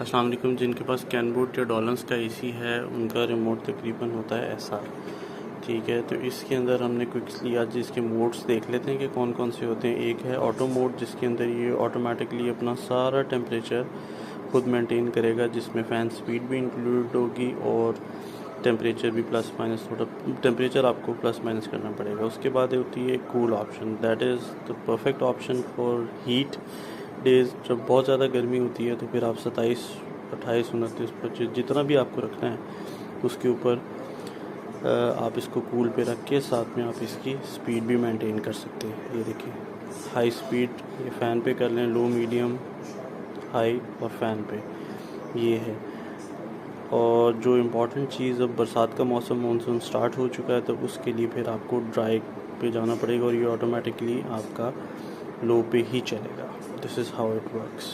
अस्सलाम वालेकुम। जिनके पास कैनवुड या डॉलन्स का एसी है उनका रिमोट तकरीबन होता है ऐसा, ठीक है। तो इसके अंदर हमने क्विकली आज इसके मोड्स देख लेते हैं कि कौन कौन से होते हैं। एक है ऑटो मोड, जिसके अंदर ये ऑटोमेटिकली अपना सारा टेम्परेचर खुद मेंटेन करेगा, जिसमें फ़ैन स्पीड भी इंक्लूड होगी और टेम्परेचर भी प्लस माइनस, थोड़ा टेम्परेचर आपको प्लस माइनस करना पड़ेगा। उसके बाद होती है cool option, that is the perfect option for heat days. जब बहुत ज़्यादा गर्मी होती है तो फिर आप 27, 28, 29, 25 जितना भी आपको रखना है उसके ऊपर आप इसको कूल पे रख के साथ में आप इसकी स्पीड भी मेंटेन कर सकते हैं। ये देखिए, हाई स्पीड ये फ़ैन पे कर लें, लो, मीडियम, हाई और फ़ैन पे ये है। और जो इम्पोर्टेंट चीज़, अब बरसात का मौसम, मानसून स्टार्ट हो चुका है, तो उसके लिए फिर आपको ड्राई पे जाना पड़ेगा और ये ऑटोमेटिकली आपका लो पे ही चलेगा। This is how it works.